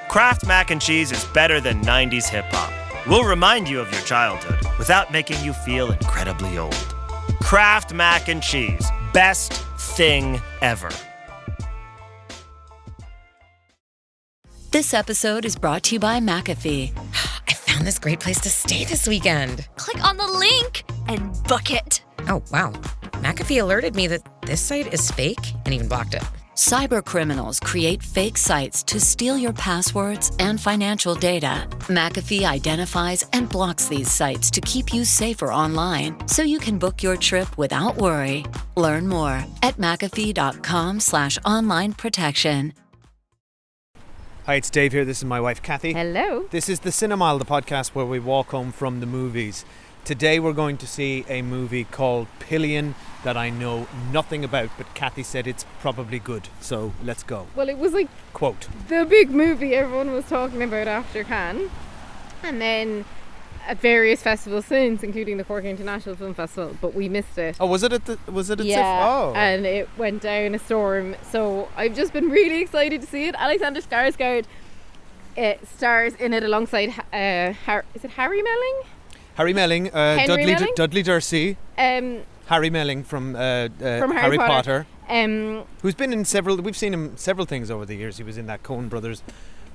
Kraft Mac and Cheese is better than 90s hip-hop. We'll remind you of your childhood without making you feel incredibly old. Kraft Mac and Cheese. Best thing ever. This episode is brought to you by McAfee. I found this great place to stay this weekend. Click on the link and book it. Oh, wow. McAfee alerted me that this site is fake and even blocked it. Cyber criminals create fake sites to steal your passwords and financial data. McAfee identifies and blocks these sites to keep you safer online, so you can book your trip without worry. Learn more at mcafee.com/online protection. Hi, it's Dave here. This is my wife, Kathy. Hello. This is the Cinemile, the podcast where we walk home from the movies. Today we're going to see a movie called Pillion that I know nothing about, but Kathy said it's probably good. So let's go. Well, it was like Quote. the big movie everyone was talking about after Cannes. And then at various festivals since, including the Cork International Film Festival, but we missed it. Oh, was it at Yeah, Oh. and it went down a storm. So I've just been really excited to see it. Alexander Skarsgård stars in it alongside, is it Harry Melling? Harry Melling, Henry Melling? Dudley Dursley, Harry Melling from Harry Potter. Who's been in we've seen him several things over the years. He was in that Coen Brothers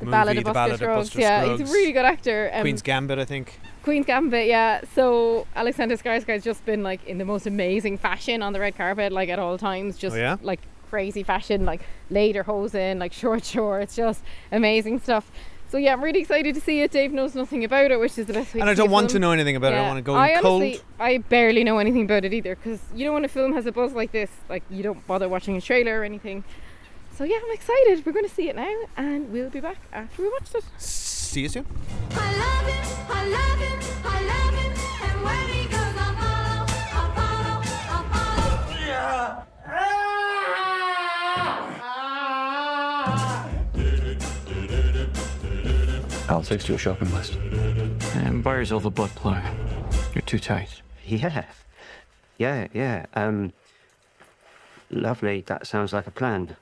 The movie, Ballad of Buster Scruggs. Yeah, he's a really good actor. Queen's Gambit, I think. Queen's Gambit, yeah. So Alexander Skarsgård's just been like in the most amazing fashion on the red carpet, like at all times. Just like crazy fashion, like lederhosen, like short shorts, just amazing stuff. So yeah, I'm really excited to see it. Dave knows nothing about it, which is the best way And to I see a don't want film. to know anything about it. I want to go in honestly, cold. I barely know anything about it either, because you know when a film has a buzz like this, like you don't bother watching a trailer or anything. So yeah, I'm excited. We're going to see it now, and we'll be back after we watched it. See you soon. I love him, I love him, I love him, and where he goes I'll follow. I'll text you a shopping list. And buy yourself a butt plug. You're too tight. Yeah. Lovely. That sounds like a plan.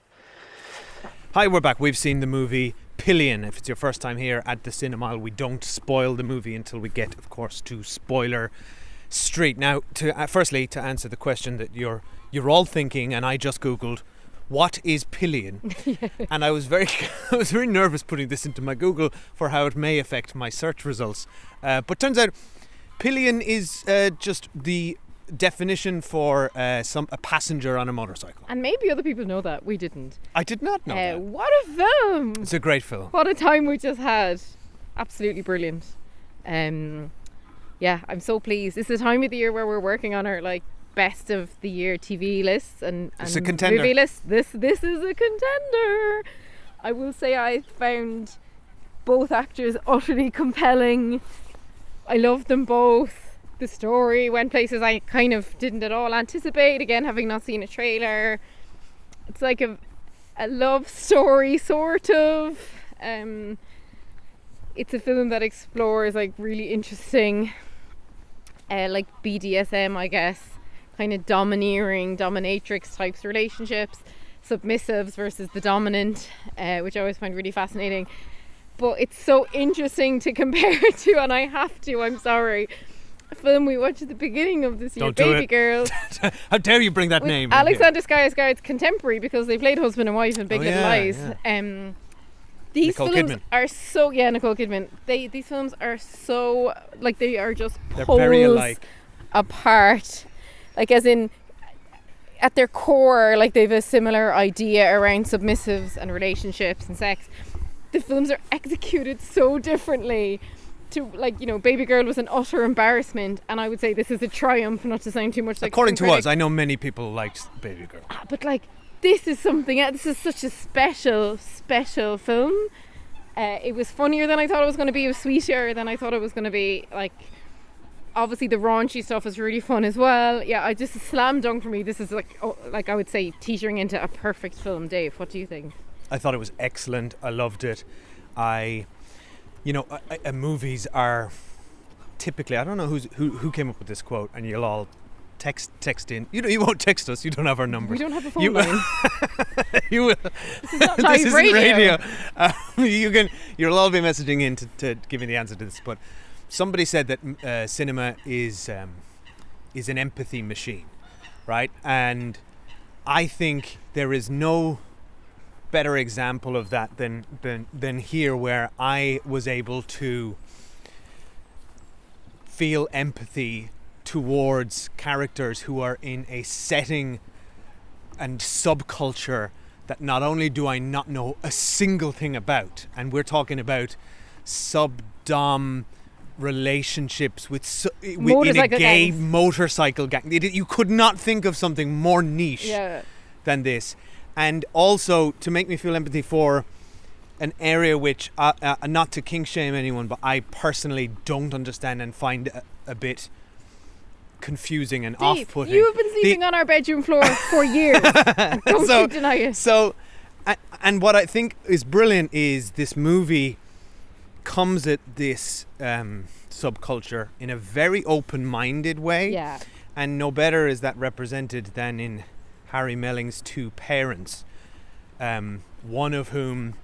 Hi, we're back. We've seen the movie Pillion. If it's your first time here at the Cinemile, we don't spoil the movie until we get, of course, to spoiler street. Now, firstly, to answer the question that you're all thinking, and I just Googled, what is Pillion? And I was very nervous putting this into my Google for how it may affect my search results. But turns out Pillion is just the definition for a passenger on a motorcycle. And maybe other people know that. We didn't. I did not know that. What a film! It's a great film. What a time we just had. Absolutely brilliant. Yeah, I'm so pleased. This is the time of the year where we're working on our best of the year TV lists and It's a contender. movie lists. This is a contender. I will say I found both actors utterly compelling. I loved them both. The story went places I kind of didn't at all anticipate, again having not seen a trailer. It's like a love story sort of. It's a film that explores really interesting BDSM, I guess, kind of dominatrix types relationships, submissives versus the dominant, which I always find really fascinating. But it's so interesting to compare it to, and I have to, I'm sorry, a film we watched at the beginning of this year, Baby Girl. How dare you bring that name? Alexander Skarsgård's contemporary, because they played husband and wife in Big Little Lies. Yeah. These Nicole films Kidman. are so Nicole Kidman. These films are so they are just They're poles very alike. apart. As in, at their core, they have a similar idea around submissives and relationships and sex. The films are executed so differently. Baby Girl was an utter embarrassment, and I would say this is a triumph, not to sound too much like According some to us, critics. I know many people liked Baby Girl. But this is something else. This is such a special film. It was funnier than I thought it was going to be. It was sweeter than I thought it was going to be. Obviously the raunchy stuff is really fun as well. Yeah, I just a slam dunk for me. This is I would say teetering into a perfect film. Dave, what do you think? I thought it was excellent. I loved it. Movies are typically, I don't know who came up with this quote, and you'll all text in. You won't text us. You don't have our number. We don't have a phone line. You will. This is not This live isn't radio. You'll all be messaging in to give me the answer to this. But somebody said that cinema is an empathy machine, right? And I think there is no better example of that than here, where I was able to feel empathy towards characters who are in a setting and subculture that not only do I not know a single thing about, and we're talking about sub-dom relationships in a gay motorcycle gang. You could not think of something more niche than this. And also to make me feel empathy for an area which, not to kink shame anyone, but I personally don't understand and find a bit confusing and Dave, off-putting. You have been sleeping on our bedroom floor for years. Don't you deny it. So, and what I think is brilliant is this movie comes at this subculture in a very open-minded way. Yeah. And no better is that represented than in Harry Melling's two parents, one of whom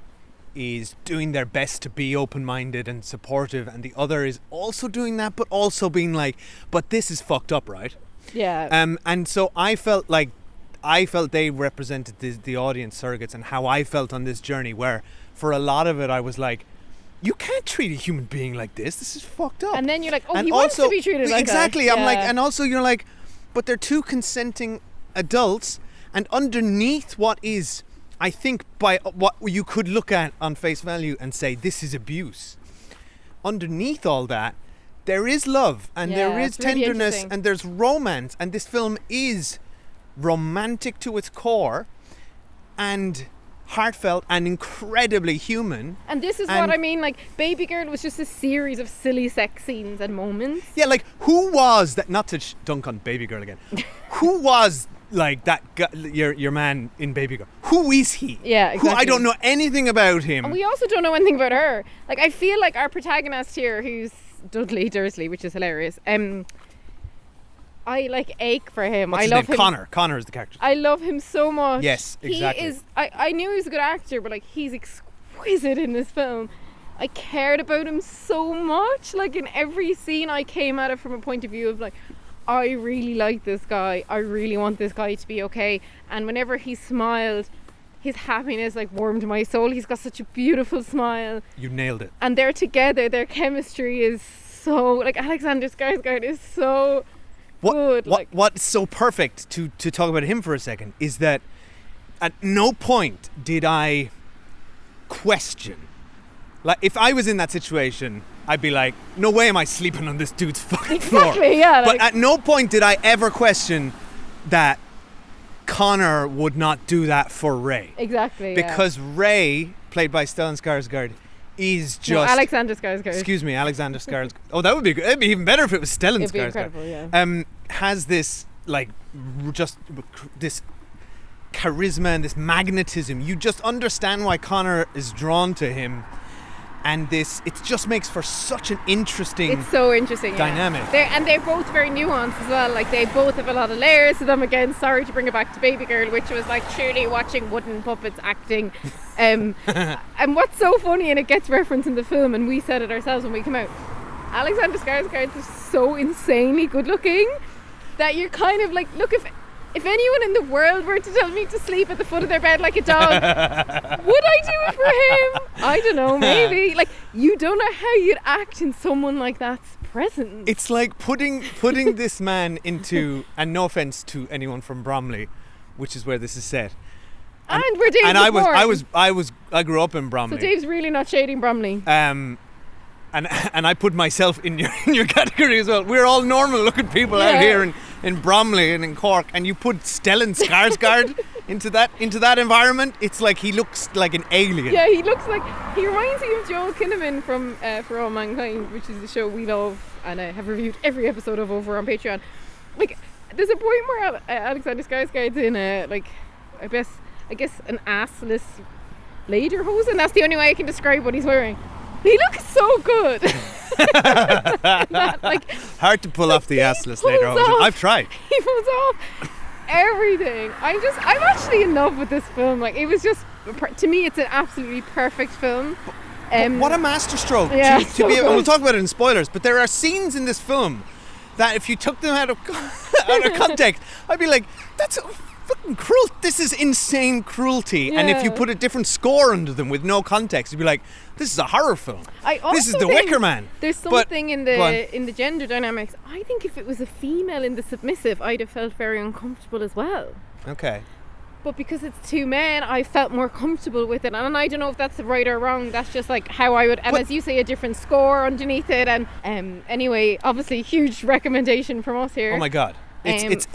is doing their best to be open-minded and supportive, and the other is also doing that, but also being like, but this is fucked up, right? Yeah. And so I felt they represented the audience surrogates and how I felt on this journey, where for a lot of it I was like, you can't treat a human being like this. This is fucked up. And then you're like, oh, and he wants to be treated like exactly. that. I'm like, and also you're like, but they're two consenting adults, and underneath what is, I think, by what you could look at on face value and say this is abuse, underneath all that there is love and there is tenderness and there's romance, and this film is romantic to its core and heartfelt and incredibly human. And this is what I mean, like, Baby Girl was just a series of silly sex scenes and moments. Yeah, like, who was that, not to dunk on Baby Girl again, who was like that guy, your man in Baby Girl? Who is he? Yeah, exactly. Who, I don't know anything about him. And we also don't know anything about her. Like, I feel like our protagonist here, who's Dudley Dursley, which is hilarious, I like ache for him. What's I his love name? him. Connor. Connor is the character. I love him so much. Yes, exactly. He is. I knew he was a good actor, but like, he's exquisite in this film. I cared about him so much. Like, in every scene, I came at it from a point of view of like, I really like this guy. I really want this guy to be okay. And whenever he smiled, his happiness like warmed my soul. He's got such a beautiful smile. You nailed it. And they're together. Their chemistry is so, like, Alexander Skarsgård is so good. What's so perfect, to talk about him for a second, is that at no point did I question. Like, if I was in that situation, I'd be like, no way am I sleeping on this dude's fucking floor. Exactly, yeah. But at no point did I ever question that Connor would not do that for Ray. Exactly, because Ray, played by Stellan Skarsgård, is just... No, Alexander Skarsgård. Excuse me, Alexander Skarsgård. Oh, that would be good. It'd be even better if it was Stellan It'd be Skarsgård. incredible, yeah. Has this, like, just this charisma and this magnetism. You just understand why Connor is drawn to him. And it just makes for such an interesting... It's so interesting, dynamic. Yeah. They're both very nuanced as well. Like, they both have a lot of layers to them. Again, sorry to bring it back to Baby Girl, which was like truly watching wooden puppets acting. And what's so funny, and it gets referenced in the film, and we said it ourselves when we came out, Alexander Skarsgård is so insanely good looking that you're kind of like, look, if anyone in the world were to tell me to sleep at the foot of their bed like a dog, would I do it for him? I don't know, maybe. Like, you don't know how you'd act in someone like that's presence. It's like putting this man into, and no offense to anyone from Bromley, which is where this is set. And where Dave was born. I grew up in Bromley. So Dave's really not shading Bromley. And I put myself in your category as well. We're all normal looking people out here in Bromley and in Cork, and you put Stellan Skarsgård into that environment. It's like he looks like an alien. Yeah, he reminds me of Joel Kinnaman from For All Mankind, which is the show we love and I have reviewed every episode of over on Patreon. Like, there's a point where Alexander Skarsgård's in I guess an assless lederhosen. That's the only way I can describe what he's wearing. He looks so good. Like, Hard to pull off the assless later. off- I've tried. He pulls off everything. I'm actually in love with this film. Like, it was just, to me, it's an absolutely perfect film. What a masterstroke. Yeah, to so be able, good. we'll talk about it in spoilers, but there are scenes in this film that if you took them out of context, I'd be like, that's fucking cruel. This is insane cruelty. And if you Yeah. put a different score under them with no context, you'd be like, this is a horror film. This is also The think Wicker Man. There's But- something in go on. the gender dynamics. I think if it was a female in the submissive, I'd have felt very uncomfortable as well. Okay. But because it's two men, I felt more comfortable with it. And I don't know if that's right or wrong. That's just like how I would. And But- as you say, a different score underneath it. And anyway, obviously, huge recommendation from us here. Oh my God. It's so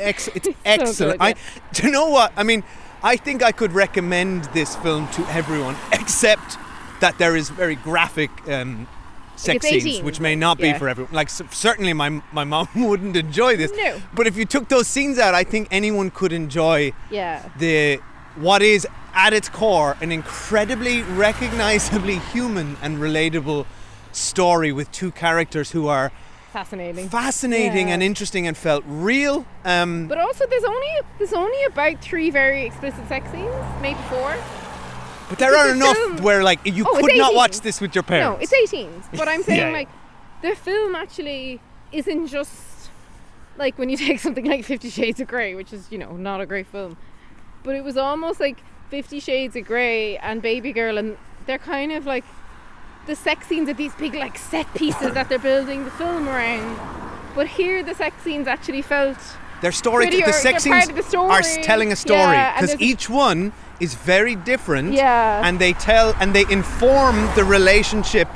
excellent. good, Do you know what? I mean, I think I could recommend this film to everyone, except that there is very graphic sex It's scenes, 18, which may not be yeah. for everyone. Like, certainly my mom wouldn't enjoy this. No. But if you took those scenes out, I think anyone could enjoy Yeah. what is at its core an incredibly recognizably human and relatable story with two characters who are Fascinating. fascinating and Yeah. interesting and felt real. But also, there's only about 3 very explicit sex scenes, maybe 4. But there are the enough film- where, like, you Oh, it's could not 18. watch this with your parents. No, it's 18. But I'm saying, Yeah, yeah. like, the film actually isn't just like when you take something like 50 Shades of Grey, which is, not a great film. But it was almost like 50 Shades of Grey and Baby Girl, and they're kind of like the sex scenes are these big, like, set pieces that they're building the film around. But here, the sex scenes actually felt Their story, prettier. the sex They're part scenes of the story. are telling a story Yeah, and because there's- each one is very different. Yeah. And they tell and they inform the relationship.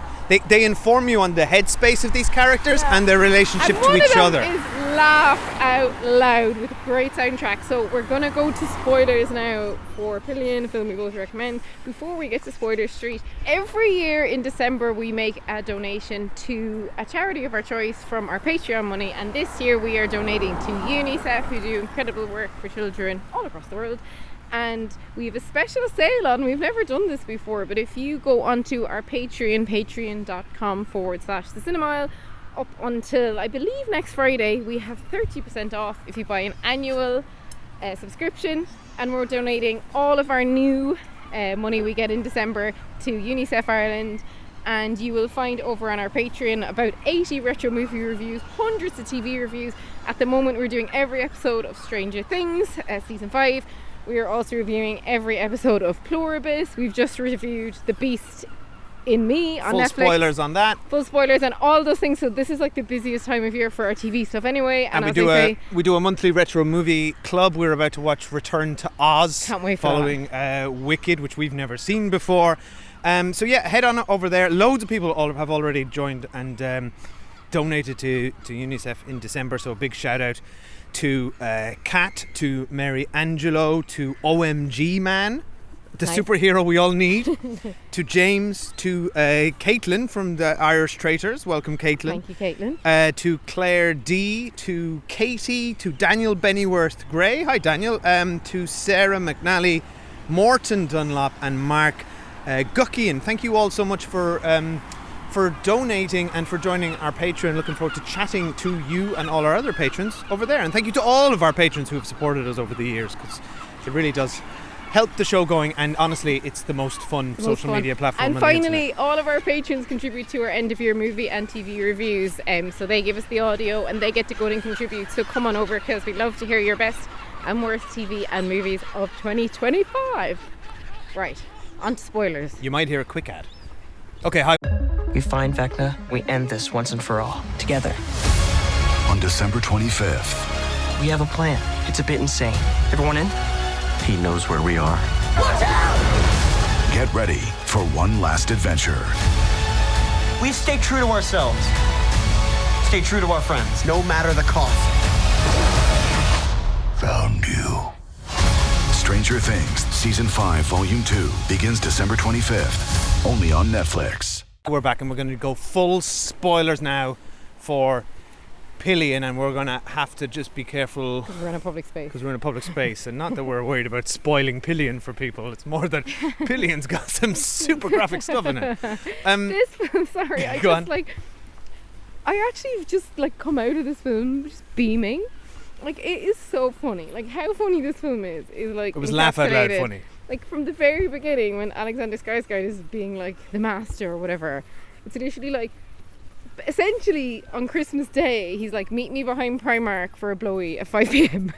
They inform you on the headspace of these characters and their relationship and to one each of them other. is Laugh Out Loud with a great soundtrack. So we're gonna go to spoilers now for Pillion, a film we both recommend. Before we get to Spoiler Street, every year in December we make a donation to a charity of our choice from our Patreon money, and this year we are donating to UNICEF, who do incredible work for children all across the world. And we have a special sale on. We've never done this before, but if you go onto our Patreon, patreon.com/The Cinemile, up until I believe next Friday, we have 30% off if you buy an annual subscription, and we're donating all of our new money we get in December to UNICEF Ireland. And you will find over on our Patreon about 80 retro movie reviews, hundreds of TV reviews. At the moment we're doing every episode of Stranger Things, season 5. We are also reviewing every episode of Pluribus. We've just reviewed The Beast in Me on Full Netflix. spoilers on that. Full spoilers and all those things. So this is like the busiest time of year for our TV stuff anyway. And as we I say, do a monthly retro movie club. We're about to watch Return to Oz. Can't wait for following Wicked, which we've never seen before. So yeah, head on over there. Loads of people have already joined and donated to UNICEF in December. So a big shout out to Kat, to Mary Angelo, to OMG Man, the Nice. superhero we all need, to James, to Caitlin from the Irish Traitors. Welcome, Caitlin. thank you, Caitlin. To Claire D, to Katie, to Daniel Bennyworth Gray. Hi, Daniel. To Sarah McNally, Morton Dunlop, and Mark Guckian. Thank you all so much for donating and for joining our Patreon. Looking forward to chatting to you and all our other patrons over there. And thank you to all of our patrons who have supported us over the years, because it really does help the show going. And honestly, it's the most fun social media platform. And on the internet. finally, all of our patrons contribute to our end of year movie and TV reviews. So they give us the audio and they get to go and contribute. So come on over, because we'd love to hear your best and worst TV and movies of 2025. Right, on to spoilers. You might hear a quick ad. Okay, hi. We find Vecna, we end this once and for all, together. On December 25th. We have a plan. It's a bit insane. Everyone in? He knows where we are. Watch out! Get ready for one last adventure. We stay true to ourselves. Stay true to our friends, no matter the cost. Found you. Stranger Things, Season 5, Volume 2 begins December 25th, only on Netflix. We're back and we're going to go full spoilers now for Pillion, and we're going to have to just be careful Because we're in a public space. because we're in a public space, and not that we're worried about spoiling Pillion for people. It's more that Pillion's got some super graphic stuff in it. This film, sorry, I Go just on. like I actually just like come out of this film just beaming. Like, it is so funny. Like, how funny this film is like It was laugh out loud encapsulated. funny. Like, from the very beginning, when Alexander Skarsgård is being like the master or whatever, it's literally like, essentially on Christmas Day, he's like, meet me behind Primark for a blowy at 5 p.m.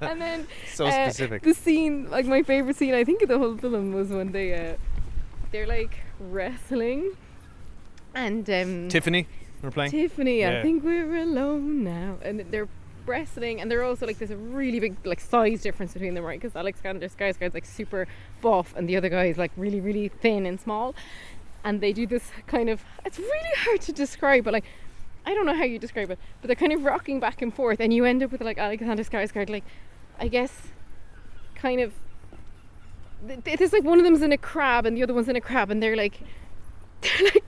And then So specific. the scene, like my favourite scene I think of the whole film was when they're like wrestling and Tiffany, we're playing. Tiffany, I Yeah. think we're alone now, and they're wrestling, and they're also like, there's a really big like size difference between them, right? Because Alexander Skarsgård's like super buff and the other guy is like really, really thin and small, and they do this kind of, it's really hard to describe, but like, I don't know how you describe it, but they're kind of rocking back and forth, and you end up with like Alexander Skarsgård, like, I guess kind of, there's like one of them's in a crab and the other one's in a crab, and they're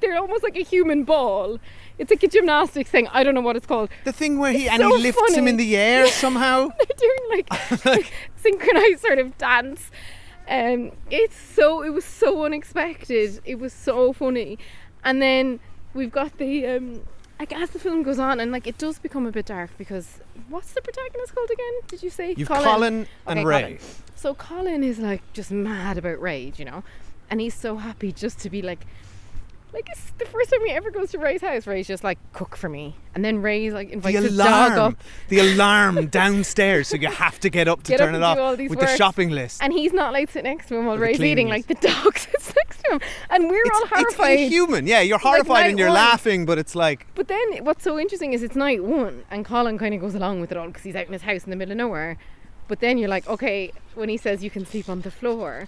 they're almost like a human ball. It's like a gymnastics thing. I don't know what it's called. The thing where he It's and he so lifts him funny. in the air somehow. They're doing like synchronized sort of dance. It was so unexpected. It was so funny. And then we've got the like, as the film goes on, and like, it does become a bit dark, because what's the protagonist called again? Did you say? You've Colin and Okay, Ray. Colin. So Colin is like just mad about Ray, you know, and he's so happy just to be like it's the first time he ever goes to Ray's house. Ray's just like, cook for me, and then Ray's like invites his dog up. The alarm downstairs, so you have to get up to Get up turn it and do all off these with the works. shopping list. And he's not like sit next to him while Or the Ray's eating, cleaning like the dog sits next to him, and we're all It's horrified. inhuman. Yeah, you're Like horrified and night you're one. laughing, but it's like, But then what's so interesting is it's night one, and Colin kind of goes along with it all because he's out in his house in the middle of nowhere. But then you're like, okay, when he says you can sleep on the floor,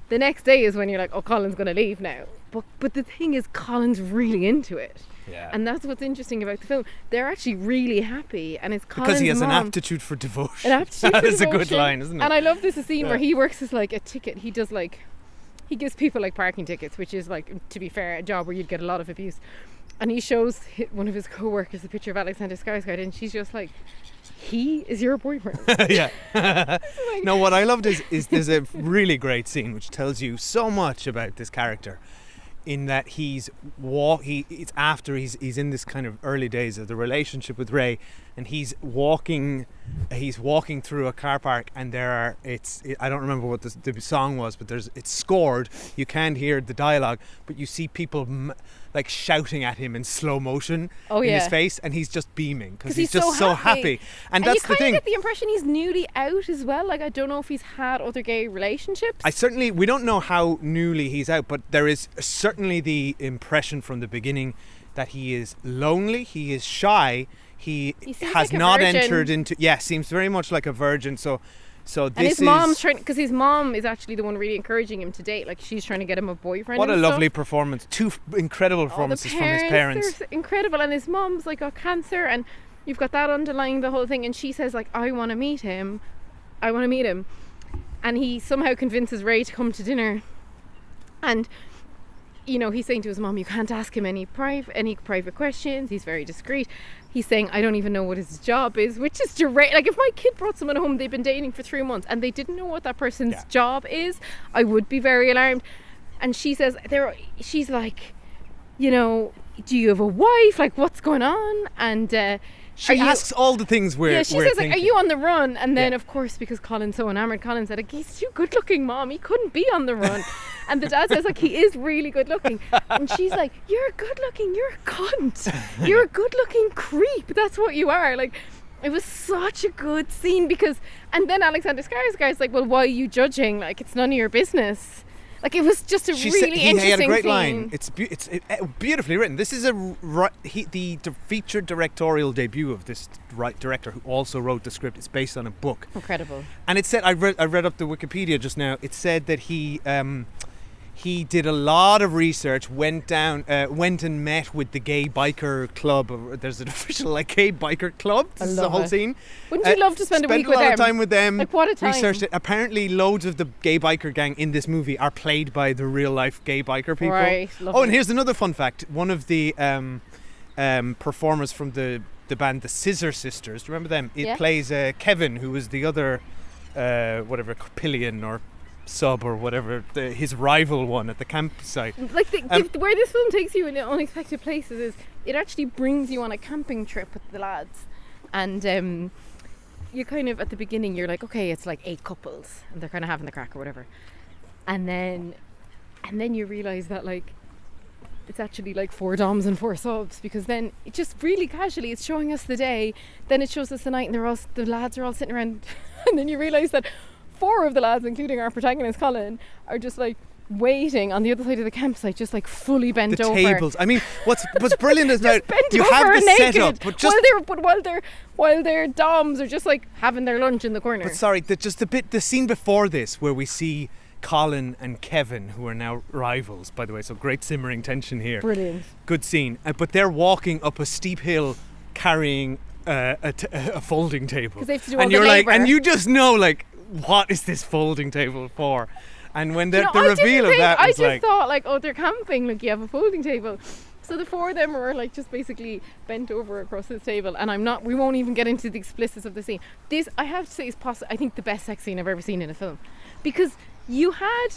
the next day is when you're like, oh, Colin's going to leave now. But the thing is, Colin's really into it. yeah. And that's what's interesting about the film. They're actually really happy, and it's Colin's Because he has an mom. aptitude for devotion. An aptitude That for is a good devotion. line, isn't it? And I love this scene where Yeah. he works as like a ticket. He does like, he gives people like parking tickets, which is like, to be fair, a job where you'd get a lot of abuse. And he shows one of his co-workers a picture of Alexander Skarsgård, and she's just like, he is your boyfriend. Yeah. No, what I loved is there's a really great scene which tells you so much about this character, in that it's after he's in this kind of early days of the relationship with Ray, and he's walking through a car park, and I don't remember what the song was, but it's scored. You can't hear the dialogue, but you see people like shouting at him in slow motion in his yeah. face, and he's just beaming because He's just so happy. And that's you the kind thing. of get the impression he's newly out as well. Like, I don't know if he's had other gay relationships. We don't know how newly he's out, but there is certainly the impression from the beginning that he is lonely, he is shy, he seems has like a not virgin. entered into, seems very much like a virgin. So and this his mom's is, trying, because his mom is actually the one really encouraging him to date. Like, she's trying to get him a boyfriend. what a and lovely stuff. performance. Two incredible Oh, the performances from his parents. They're incredible, and his mom's like got cancer, and you've got that underlying the whole thing. And she says like, I want to meet him, and he somehow convinces Ray to come to dinner, and you know, he's saying to his mom, you can't ask him any private questions. He's very discreet. He's saying, I don't even know what his job is, which is direct. Like, if my kid brought someone home, they've been dating for 3 months, and they didn't know what that person's job is, I would be very alarmed. And she says, she's like, you know, do you have a wife? Like, what's going on? And She asks all the things we're she says, like, are thinking. you on the run? And then, of course, because Colin's so enamored, Colin said, like, he's too good looking, Mom. He couldn't be on the run. And the dad says, like, he is really good looking. And she's like, you're good looking. You're a cunt. You're a good looking creep. That's what you are. Like, it was such a good scene because, and then Alexander Skarsgård's like, well, why are you judging? Like, it's none of your business. Like, it was just a really interesting he had a great scene. line. It's beautifully written. This is the featured directorial debut of this director, who also wrote the script. It's based on a book. Incredible. And it said, I read up the Wikipedia just now. It said that he did a lot of research, went and met with the gay biker club. There's an official gay biker club. This is the whole scene. Wouldn't you love to spend a week with them? them? Spent a lot of time with them. Like, what a time. Researched it. Apparently, loads of the gay biker gang in this movie are played by the real life gay biker people. Right. Oh, and here's another fun fact. One of the performers from the band, the Scissor Sisters. Do you remember them? It plays Kevin, who was the other, Pillion or sub or whatever, his rival one at the campsite. Like where this film takes you in unexpected places is it actually brings you on a camping trip with the lads, and you kind of at the beginning you're like, okay, it's like 8 couples and they're kind of having the crack or whatever, and then you realise that like it's actually like 4 doms and 4 subs, because then it just really casually it's showing us the day, then it shows us the night, and the lads are all sitting around and then you realise that 4 of the lads, including our protagonist Colin, are just like waiting on the other side of the campsite, just like fully bent over. The tables. I mean, what's brilliant is now bent you over have the naked, setup, but just while their doms are just like having their lunch in the corner. But sorry, the scene before this where we see Colin and Kevin, who are now rivals, by the way, so great simmering tension here. Brilliant. Good scene. But they're walking up a steep hill carrying a folding table. Because they have to do all and the you're labour. like, and you just know, like, what is this folding table for? And when the reveal of that was I just thought like, oh, they're camping, like you have a folding table. So the 4 of them were like just basically bent over across this table, and we won't even get into the explicits of the scene. This, I have to say, is I think the best sex scene I've ever seen in a film, because you had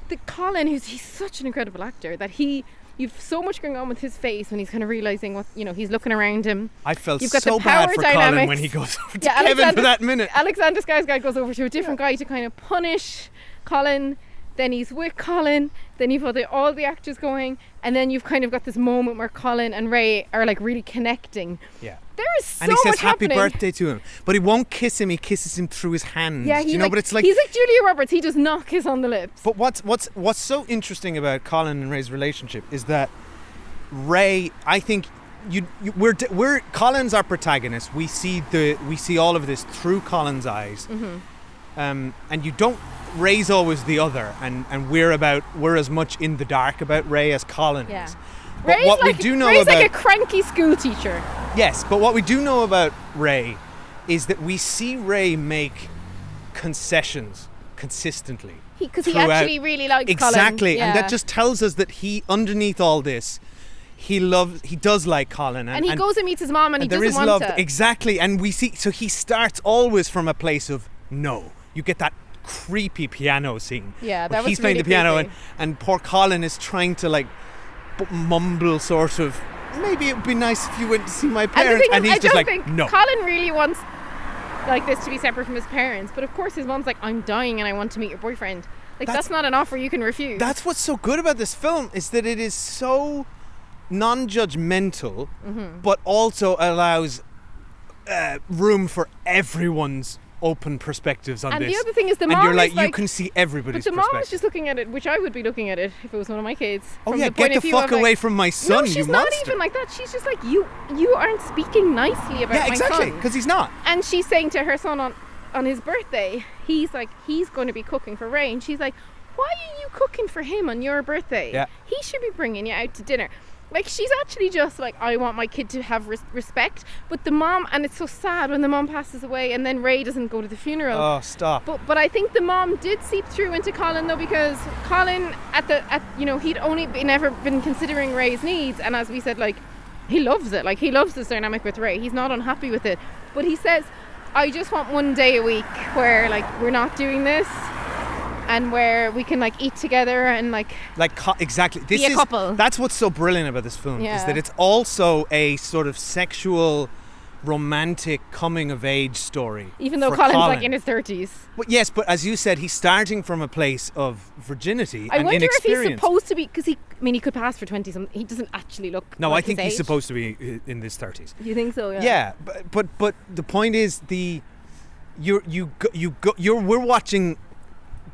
the Colin, he's such an incredible actor that you've so much going on with his face when he's kind of realising what, he's looking around him. I felt You've got so the power bad for dynamics. Colin when he goes over to Kevin for that minute. Alexander Skarsgård goes over to a different guy to kind of punish Colin. Then he's with Colin. Then you've got all the actors going, and then you've kind of got this moment where Colin and Ray are like really connecting. Yeah. There is so and he says much happy happening. birthday to him, but he won't kiss him. He kisses him through his hands. Yeah, but it's like he's like Julia Roberts. He does not kiss on the lips. But what's so interesting about Colin and Ray's relationship is that Ray, I think we're Colin's our protagonist. We see all of this through Colin's eyes, and you don't. Ray's always the other, and we're as much in the dark about Ray as Colin is. But Ray's what like, we do know Ray's about like a cranky school teacher. Yes, but what we do know about Ray is that we see Ray make concessions consistently. Because he actually really likes Colin. Exactly, Yeah. and that just tells us that he, underneath all this, he does like Colin. And he goes and meets his mom, and he there doesn't is want love. to. Exactly, and we see, so he starts always from a place of no. You get that creepy piano scene. Yeah, that where was he's playing really the piano, creepy. and poor Colin is trying to like mumble sort of, maybe it would be nice if you went to see my parents, and he's just like, no. Colin really wants like this to be separate from his parents, but of course his mom's like, I'm dying and I want to meet your boyfriend. Like that's not an offer you can refuse. That's what's so good about this film, is that it is so non-judgmental, but also allows room for everyone's open perspectives on and this. the other thing is the mom and you're like, is like, you can see everybody's but the mom perspective. is just looking at it, which I would be looking at it if it was one of my kids. Oh from yeah, the point get of the view fuck of, away like, from my son, no, she's you not monster. even like that. She's just like, you aren't speaking nicely about Yeah, my exactly, son. because he's not. And she's saying to her son on his birthday, he's going to be cooking for Ray, and she's like, why are you cooking for him on your birthday? Yeah. He should be bringing you out to dinner. Like, she's actually just like, I want my kid to have respect. But the mom, and it's so sad when the mom passes away and then Ray doesn't go to the funeral. Oh, stop. But I think the mom did seep through into Colin, though, because Colin he'd only never been considering Ray's needs, and as we said, like, he loves it. Like, he loves this dynamic with Ray. He's not unhappy with it. But he says, I just want one day a week where like we're not doing this, and where we can like eat together and exactly. This be a is couple. That's what's so brilliant about this film, is Yeah. that it's also a sort of sexual, romantic coming of age story. Even though for Colin's Colin. like in his 30s. But yes, but as you said, he's starting from a place of virginity I and wonder if inexperience. he's supposed to be, because he could pass for 20 something. He doesn't actually look No, like I think his he's age. supposed to be in his 30s. You think so? Yeah, but the point is we're watching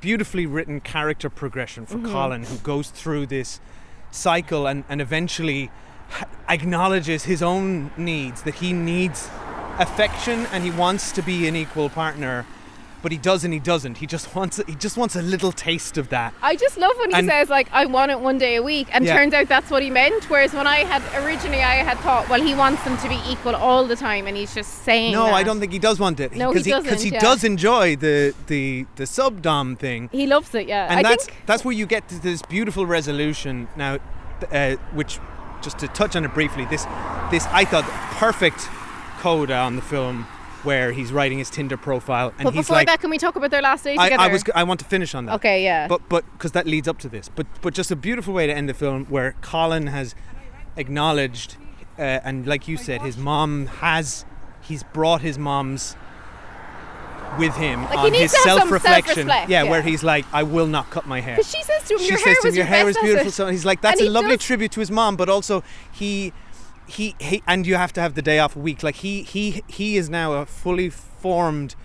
beautifully written character progression for Colin, who goes through this cycle and eventually acknowledges his own needs, that he needs affection and he wants to be an equal partner, but he does and he doesn't. He just wants a little taste of that. I just love when he says like, I want it one day a week, and turns out that's what he meant. Whereas when I had thought, well, he wants them to be equal all the time, and he's just saying No, that. I don't think he does want it. No, he doesn't, because he yeah. does enjoy the sub-dom thing. He loves it, yeah. And I that's where you get to this beautiful resolution now, which, just to touch on it briefly, this I thought perfect coda on the film where he's writing his Tinder profile, and But he's before like, that, can we talk about their last day together? I want to finish on that. Okay, yeah. But because that leads up to this. But just a beautiful way to end the film, where Colin has acknowledged, and like you said, he's brought his mom's with him Like, he on needs his to have some self-reflection. self-reflect, Yeah, yeah. where he's like, I will not cut my hair. Because she says to him, She your says hair to him, was your hair is best beautiful. asset. So he's like, that's And a he lovely does- tribute to his mom, but also he and you have to have the day off a week. Like he is now a fully formed,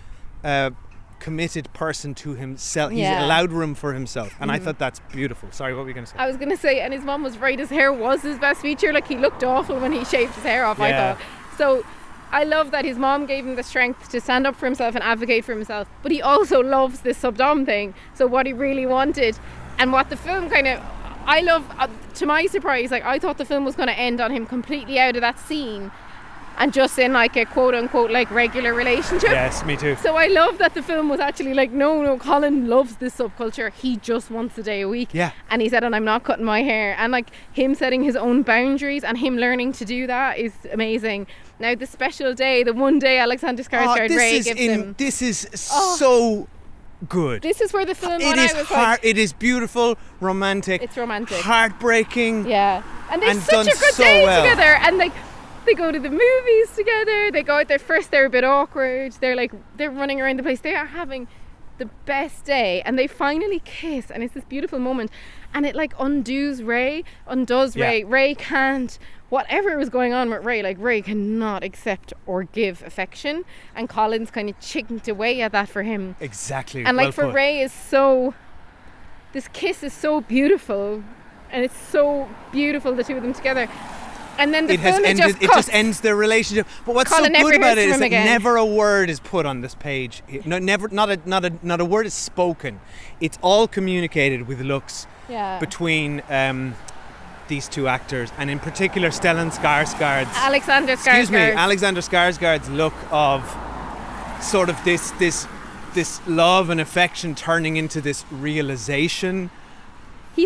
committed person to himself. He's Yeah. allowed room for himself, and I thought that's beautiful. Sorry, what were you going to say? I was going to say, and his mom was right, his hair was his best feature. Like, he looked awful when he shaved his hair off, I Yeah. thought. So I love that his mom gave him the strength to stand up for himself and advocate for himself, but he also loves this subdom thing. So what he really wanted, and what the film kind of, I love, to my surprise, like, I thought the film was going to end on him completely out of that scene and just in like a quote unquote like regular relationship. Yes, me too. So I love that the film was actually like, no, Colin loves this subculture. He just wants a day a week. Yeah. And he said, and I'm not cutting my hair. And like, him setting his own boundaries and him learning to do that is amazing. Now the special day, the one day Alexander Skarsgård Ray gives him. This is so good. This is where the film It when is I was hard. like, It is beautiful, romantic. It's romantic. Heartbreaking. Yeah. And they've And such done a good so day well. together. And like, they go to the movies together. They go out there first. They're a bit awkward. They're running around the place. They are having the best day, and they finally kiss, and it's this beautiful moment, and it like undoes Ray. Ray can't, whatever was going on with Ray, like Ray cannot accept or give affection, and Colin's kind of chinked away at that for him. Exactly. And like well for put. Ray this kiss is so beautiful, and it's so beautiful, the two of them together. And then the film it just ends their relationship. But what's Colin so never good about hears it is from that him again. never a word is put on this page. No, never, not a word is spoken. It's all communicated with looks between these two actors, and in particular Stellan Skarsgård's. Alexander Skarsgård's look of sort of this love and affection turning into this realization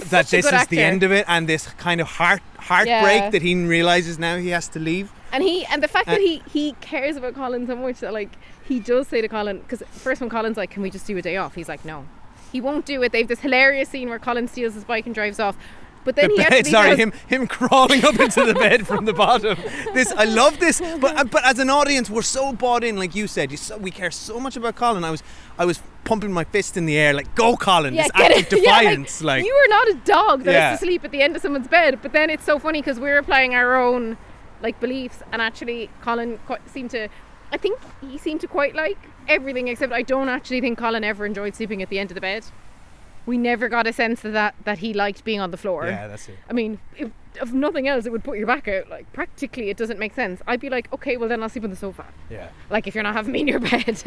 that this is the end of it, and this kind of heartbreak that he realizes now he has to leave. And the fact that he cares about Colin so much that like he does say to Colin, because first when Colin's like, can we just do a day off, he's like, no, he won't do it. They have this hilarious scene where Colin steals his bike and drives off, but then him crawling up into the bed from the bottom. I love this, but as an audience we're so bought in, like you said, we care so much about Colin. I was pumping my fist in the air like, go Colin, this act of defiance. like you are not a dog that has to sleep at the end of someone's bed. But then it's so funny because we're applying our own like beliefs, and actually Colin seemed to quite like everything, except I don't actually think Colin ever enjoyed sleeping at the end of the bed. We never got a sense of that he liked being on the floor. Yeah, that's it. I mean, if nothing else, it would put your back out. Like, practically, it doesn't make sense. I'd be like, okay, well then I'll sleep on the sofa. Yeah. Like, if you're not having me in your bed.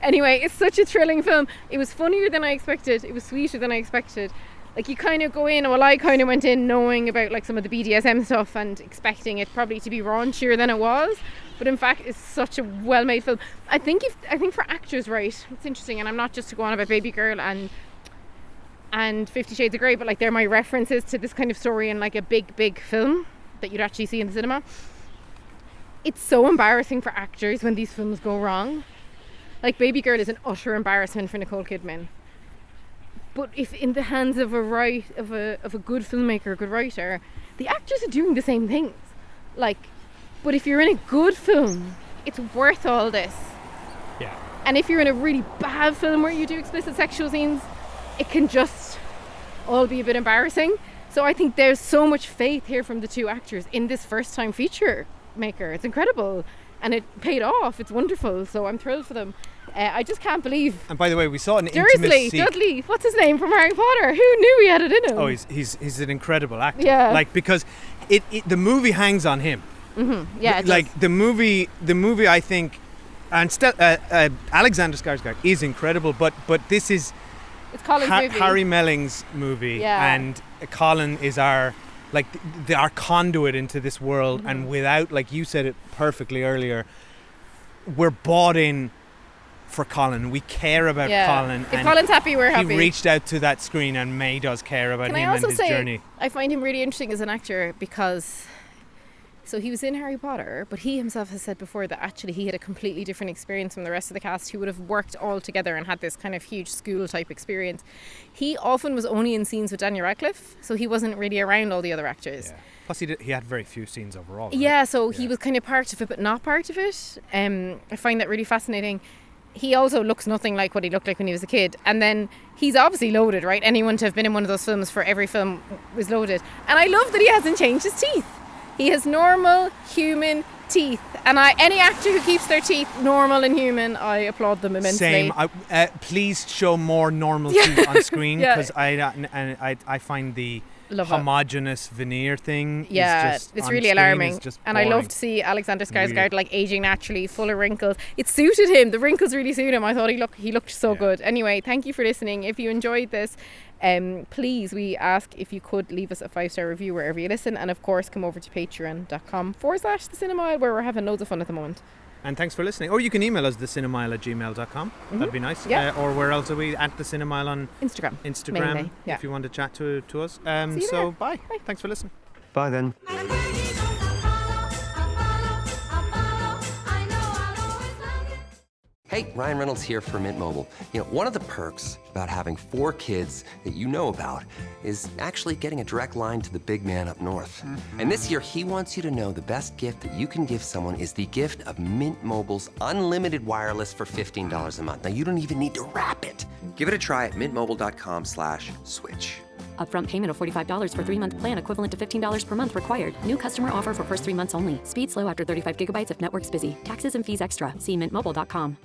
Anyway, it's such a thrilling film. It was funnier than I expected. It was sweeter than I expected. Like, you kind of go in, I kind of went in knowing about like some of the BDSM stuff and expecting it probably to be raunchier than it was. But in fact, it's such a well-made film. I think for actors, right, it's interesting, and I'm not just to go on about Baby Girl and 50 Shades of Grey, but like they're my references to this kind of story in like a big film that you'd actually see in the cinema. It's so embarrassing for actors when these films go wrong. Like Baby Girl is an utter embarrassment for Nicole Kidman. But if in the hands of a good filmmaker, a good writer, the actors are doing the same things. Like, but if you're in a good film, it's worth all this. Yeah. And if you're in a really bad film where you do explicit sexual scenes, it can just all be a bit embarrassing. So I think there's so much faith here from the two actors in this first time feature maker. It's incredible, and it paid off. It's wonderful, so I'm thrilled for them. I just can't believe. And by the way, we saw an Dursley, intimacy. Dudley, what's his name from Harry Potter? Who knew he had it in him? Oh, he's an incredible actor. Yeah. Like, because the movie hangs on him. Mm-hmm. Yeah. Like the movie, I think, and Alexander Skarsgård is incredible, but this is. It's Colin's movie. Harry Melling's movie, and Colin is our conduit into this world, and without, like you said it perfectly earlier, we're bought in for Colin. We care about Colin. If Colin's happy, we're happy. He reached out to that screen and made us care about him and his journey. I find him really interesting as an actor because So he was in Harry Potter, but he himself has said before that actually he had a completely different experience from the rest of the cast who would have worked all together and had this kind of huge school type experience. He often was only in scenes with Daniel Radcliffe, so he wasn't really around all the other actors. Yeah. Plus he had very few scenes overall. Right? Yeah, so he was kind of part of it but not part of it. I find that really fascinating. He also looks nothing like what he looked like when he was a kid. And then he's obviously loaded, right? Anyone to have been in one of those films for every film was loaded. And I love that he hasn't changed his teeth. He has normal human teeth, and any actor who keeps their teeth normal and human, I applaud them immensely. Same. Please show more normal teeth on screen, because I find the homogenous veneer thing is just it's really alarming. And I love to see Alexander Skarsgård like aging naturally, full of wrinkles. It suited him. The wrinkles really suited him. I thought he looked so good. Anyway, thank you for listening. If you enjoyed this, please, we ask if you could leave us a 5-star review wherever you listen, and of course come over to patreon.com/The Cinema Aisle, where we're having loads of fun at the moment. And thanks for listening. Or you can email us thecinemaile@gmail.com. That'd be nice. Yeah. Or where else are we? At The Cinema Aisle on Instagram mainly, if you want to chat to us. Bye. Thanks for listening. Bye then. Hey, Ryan Reynolds here for Mint Mobile. You know, one of the perks about having 4 kids that you know about is actually getting a direct line to the big man up north. Mm-hmm. And this year, he wants you to know the best gift that you can give someone is the gift of Mint Mobile's unlimited wireless for $15 a month. Now, you don't even need to wrap it. Give it a try at mintmobile.com/switch. Upfront payment of $45 for 3-month plan equivalent to $15 per month required. New customer offer for first 3 months only. Speed slow after 35 gigabytes if network's busy. Taxes and fees extra. See mintmobile.com.